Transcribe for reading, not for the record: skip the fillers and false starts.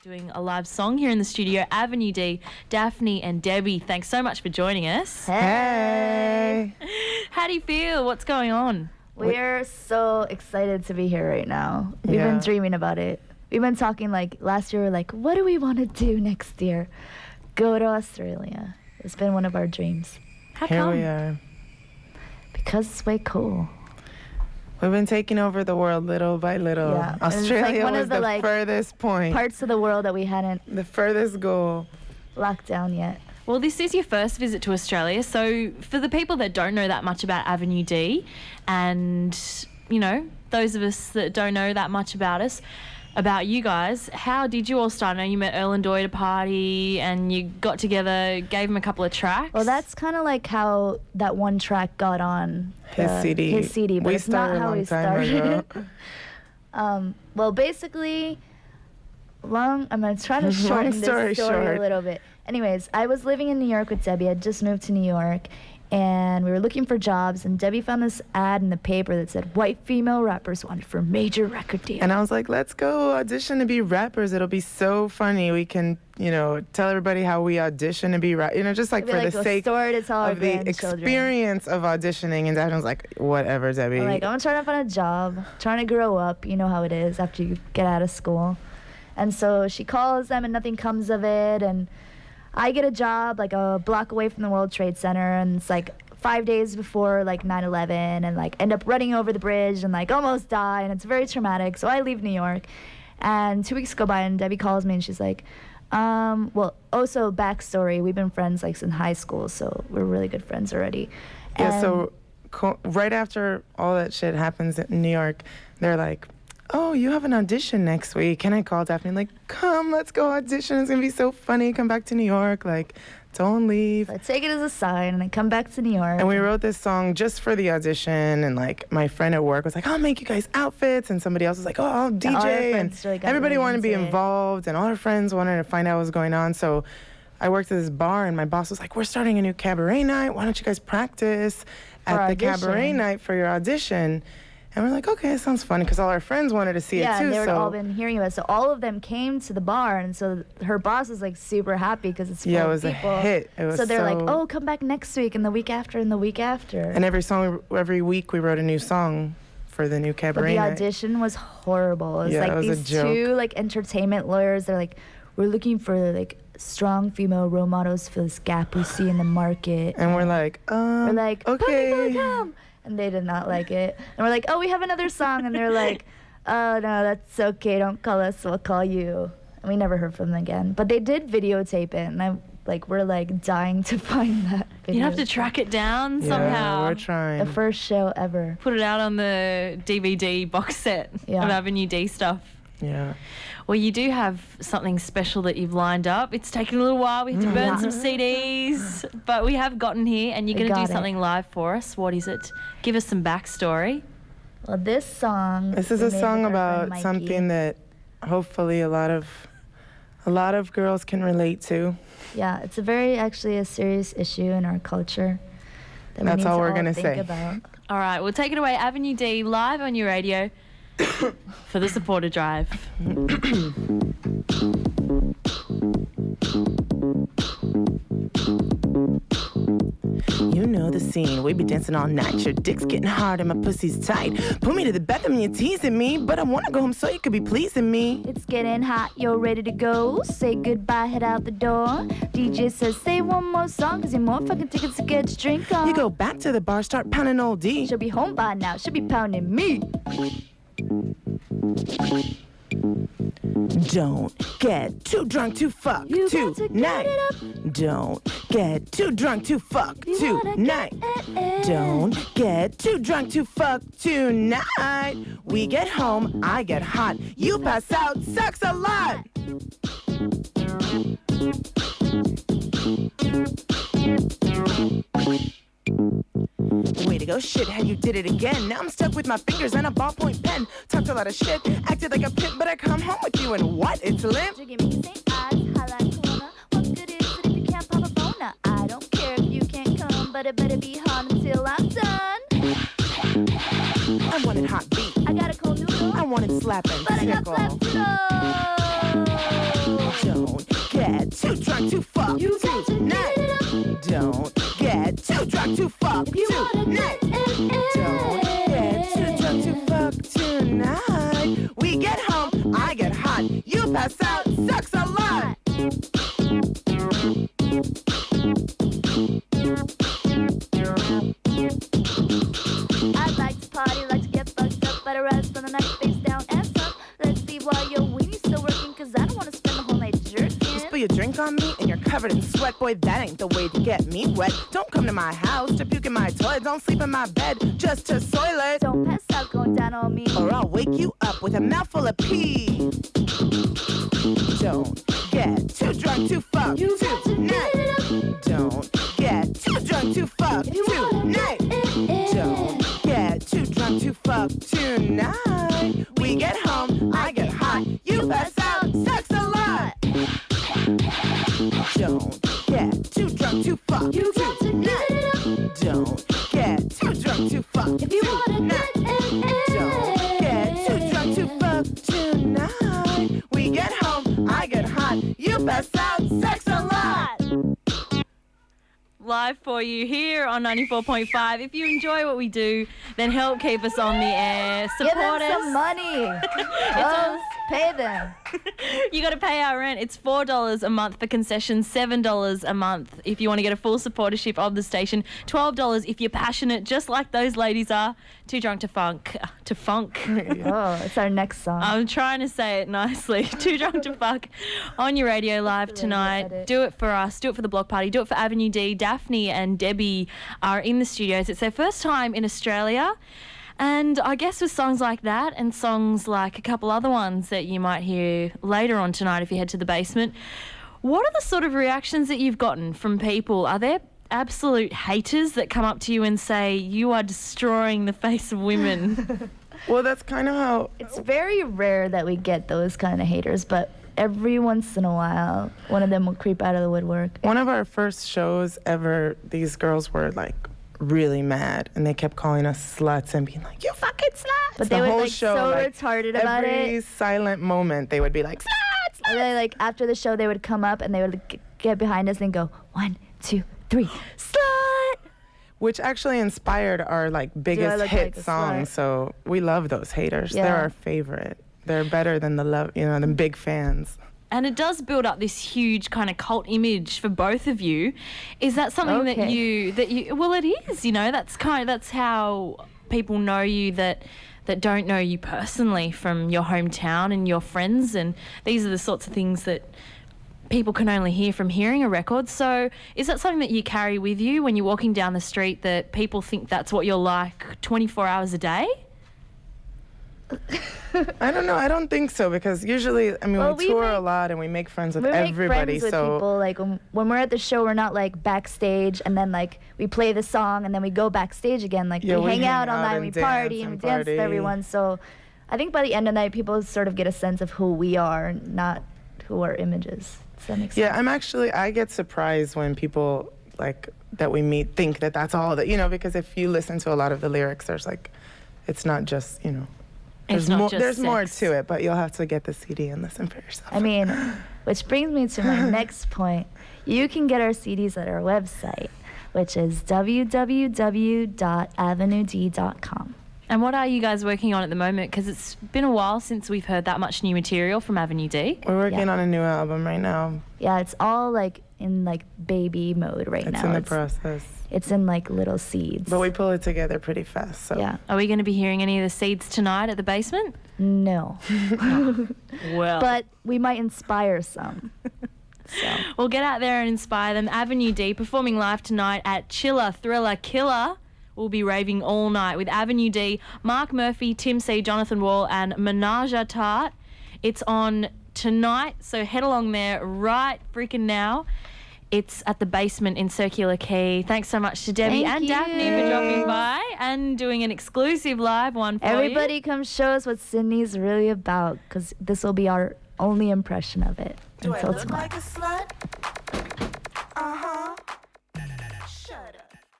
doing a live song here in the studio. Avenue D, Daphne and Debbie, thanks so much for joining us. Hey. How do you feel? What's going on? We're so excited to be here right now. We've been dreaming about it. We've been talking like last year, like, what do we want to do next year? Go to Australia. It's been one of our dreams. How Here come? we are. Because it's way cool. We've been taking over the world little by little. Yeah, and it's like Australia one was of the, the like, furthest point. Parts of the world that we hadn't The furthest goal. locked down yet. Well, this is your first visit to Australia, so for the people that don't know that much about Avenue D, and, you know, those of us that don't know that much about you guys, how did you all start? I know you met Earl and Doy at a party and you got together, gave them a couple of tracks. Well, that's kind of like how that one track got on His CD. His CD, but We it's not started a how long we time started. ago. Well, basically, I'm going to try to shorten this story story short. a little bit. Anyways, I was living in New York with Debbie. I just moved to New York, and we were looking for jobs, and Debbie found this ad in the paper that said, white female rappers wanted for major record deal. And I was like, let's go audition to be rappers. It'll be so funny. We can, tell everybody how we audition to be just like It'd be for like the a sake story to tell our of the grandchildren. experience of auditioning. And Dad was like, whatever, Debbie. I'm like, I'm trying to find a job, trying to grow up. You know how it is after you get out of school. And so she calls them and nothing comes of it. And I get a job like a block away from the World Trade Center. And it's like 5 days before like 9/11, and like end up running over the bridge and like almost die. And it's very traumatic. So I leave New York. And 2 weeks go by and Debbie calls me and she's like, also backstory, we've been friends like since high school. So we're really good friends already. Yeah, so right after all that shit happens in New York, they're like, oh, you have an audition next week. And I called Daphne, like, come, let's go audition. It's going to be so funny. Come back to New York. Like, don't leave. I take it as a sign, and I come back to New York. And we wrote this song just for the audition. And, like, my friend at work was like, I'll make you guys outfits. And somebody else was like, oh, I'll DJ. all our And friends really got everybody really wanted to be into it. involved. And all our friends wanted to find out what was going on. So I worked at this bar, and my boss was like, we're starting a new cabaret night. Why don't you guys practice at our the audition. cabaret night for your audition? And we're like, okay, it sounds fun, because all our friends wanted to see it too. And they were so all been hearing about it. So all of them came to the bar, and so her boss was like super happy because it's full yeah, it of was people. a hit. It was So they're like, so- oh, come back next week, and the week after, and the week after. And every week we wrote a new song for the new But cabaret the night. audition was horrible. It was Yeah, like it was a these joke. two like entertainment lawyers. They're like, we're looking for like strong female role models for this gap we see in the market. And we're like, We're like, okay. come. And they did not like it. And we're like, oh, we have another song. And they're like, oh, no, that's okay. Don't call us. We'll call you. And we never heard from them again. But they did videotape it. And we're like dying to find that video. You'd have to track it down Yeah, somehow. we're trying. The first show ever. Put it out on the DVD box set of Avenue D stuff. Yeah. Well, you do have something special that you've lined up. It's taken a little while. We had to burn some CDs, but we have gotten here, and you're We going to do got it. something live for us. What is it? Give us some backstory. Well, this song. This is we a made song with our friend about Mikey. something that hopefully a lot of girls can relate to. Yeah, it's actually a serious issue in our culture. That we That's need all to we're gonna think say. About. All right, we'll take it away. Avenue D live on your radio for the supporter drive. You know the scene. We be dancing all night. Your dick's getting hard and my pussy's tight. Put me to the bathroom, you're teasing me, but I wanna go home so you could be pleasing me. It's getting hot, you're ready to go. Say goodbye, head out the door. DJ says, say one more song, 'cause you're more fucking tickets to get your drink on. You go back to the bar, start pounding old D. She'll be home by now, she'll be pounding me. Don't get too drunk to fuck You got to tonight. get it up. Don't get too drunk to fuck You wanna tonight. get it in. Don't get too drunk to fuck tonight. We get home, I get hot. You pass out, sucks a lot. Way to go, shithead, you did it again. Now I'm stuck with my fingers and a ballpoint pen. Talked a lot of shit, acted like a pimp, but I come home with you and what? It's limp. You give me the same eyes, highlight corner. What good is it if you can't pop a boner? I don't care if you can't come, but it better be hot until I'm done. I wanted hot beat. I got a cold noodle, I wanted slap and but I got tickle. slapped too. Don't get too drunk to fuck You got to tonight. get it up. Don't get too drunk to fuck If you wanna tonight. get Don't get too drunk to fuck tonight. We get home, I get hot. You pass out, sucks a lot. I'd like to party, like to get fucked up, but a rest on the night, face down, ass up. Let's leave while your weenie's still working, cause I don't wanna spend the whole night jerking. You spill your drink on me and you're covered in sweat. Boy, that ain't the way to get me wet. Don't come to my house to puke in my toilet. Don't sleep in my bed just to soil it. Don't pass out going down on me. Or I'll wake you up with a mouthful of pee. Don't get too drunk to fuck You got to tonight. get it up. Don't get too drunk to fuck If you wanna tonight. Don't get too drunk to fuck tonight. We get home, I get hot. You pass out, sex a lot. Don't get too drunk to fuck You got to tonight. get it up. Don't get too drunk to fuck If you wanna tonight. get Don't get too drunk to fuck tonight. We get home, I get hot. You pass out, sex a lot. Live for you here on 94.5. If you enjoy what we do, then help keep us on the air. Give Support them us. some money. Us, pay them. You got to pay our rent. It's $4 a month for concessions, $7 a month if you want to get a full supportership of the station, $12 if you're passionate, just like those ladies are. Too drunk to funk. Oh, it's our next song. I'm trying to say it nicely. Too drunk to fuck on your radio live radio tonight. edit. Do it for us. Do it for the block party. Do it for Avenue D. Daphne and Debbie are in the studios. It's their first time in Australia. And I guess with songs like that and songs like a couple other ones that you might hear later on tonight if you head to the basement, what are the sort of reactions that you've gotten from people? Are there absolute haters that come up to you and say, you are destroying the face of women? Well, that's kind of how. It's very rare that we get those kind of haters, but every once in a while, one of them will creep out of the woodwork. One of our first shows ever, these girls were like really mad and they kept calling us sluts and being like, you fucking sluts. But The they would whole like show, so like, retarded about every it. silent moment they would be like, sluts, sluts. And then, like, after the show, they would come up and they would get behind us and go, 1, 2, 3, slut! Which actually inspired our like biggest look hit like a songs. slut? So we love those haters. They're Yeah. our favorite. They're better than the big fans. And it does build up this huge kind of cult image for both of you. Is that something that Okay. you well, it is, that's how people know you that don't know you personally from your hometown and your friends, and these are the sorts of things that people can only hear from hearing a record. So is that something that you carry with you when you're walking down the street, that people think that's what you're like 24 hours a day? I don't know. I don't think so, because usually, I mean, Well, we we tour make- a lot and we make friends with We make everybody. friends with So people. Like, when we're at the show, we're not, like, backstage and then, like, we play the song and then we go backstage again. Like, Yeah, we hang out all night, and we dance party, and we and dance with party. everyone. So I think by the end of the night, people sort of get a sense of who we are, not who our image is. Does that make sense? yeah, I get surprised when people like that we meet think that that's all that, because if you listen to a lot of the lyrics, there's like, it's not just, It's not just there's more sex. to it, but you'll have to get the CD and listen for yourself. I mean, which brings me to my next point. You can get our CDs at our website, which is www.avenued.com. And what are you guys working on at the moment? Because it's been a while since we've heard that much new material from Avenue D. We're working Yeah. on a new album right now. Yeah, it's all like in like baby mode right It's now. in the process. It's in like little seeds. But we pull it together pretty fast. So Yeah. Are we going to be hearing any of the seeds tonight at the basement? No. Well, But we might inspire some. So we'll get out there and inspire them. Avenue D performing live tonight at Chiller Thriller Killer. We'll be raving all night with Avenue D, Mark Murphy, Tim C, Jonathan Wall, and Menage a Tart. It's on tonight, so head along there right freaking now. It's at the basement in Circular Quay. Thanks so much to Debbie Thank and you. Daphne for dropping by and doing an exclusive live one for everybody you. come show us what Sydney's really about, because this will be our only impression of it until tomorrow. a slut?